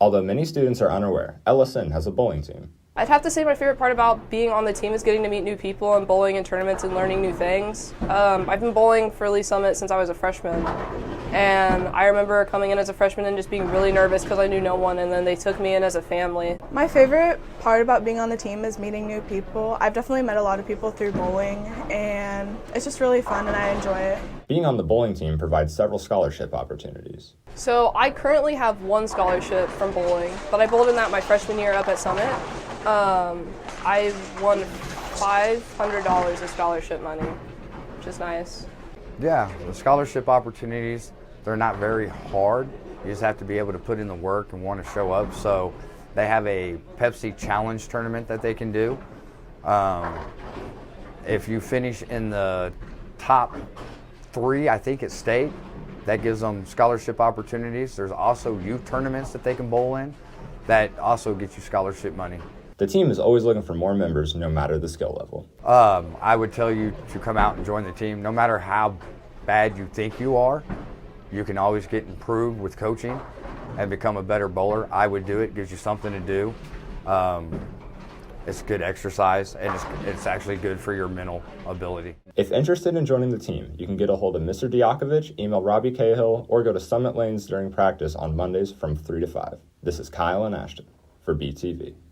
Although many students are unaware, LSN has a bowling team. I'd have to say my favorite part about being on the team is getting to meet new people and bowling in tournaments and learning new things. I've been bowling for Lee Summit since I was a freshman, and I remember coming in as a freshman and just being really nervous because I knew no one, and then they took me in as a family. My favorite part about being on the team is meeting new people. I've definitely met a lot of people through bowling, and it's just really fun and I enjoy it. Being on the bowling team provides several scholarship opportunities. So I currently have one scholarship from bowling, but I bowled in that my freshman year up at Summit. I won $500 of scholarship money, which is nice. Yeah, the scholarship opportunities, they're not very hard. You just have to be able to put in the work and want to show up. So they have a Pepsi Challenge tournament that they can do. If you finish in the top 3, I think at state, that gives them scholarship opportunities. There's also youth tournaments that they can bowl in that also get you scholarship money. The team is always looking for more members, no matter the skill level. I would tell you to come out and join the team. No matter how bad you think you are, you can always get improved with coaching and become a better bowler. I would do it. Gives you something to do. It's good exercise, and it's actually good for your mental ability. If interested in joining the team, you can get a hold of Mr. Diakovich, email Robbie Cahill, or go to Summit Lanes during practice on Mondays from 3 to 5. This is Kyle and Ashton for BTV.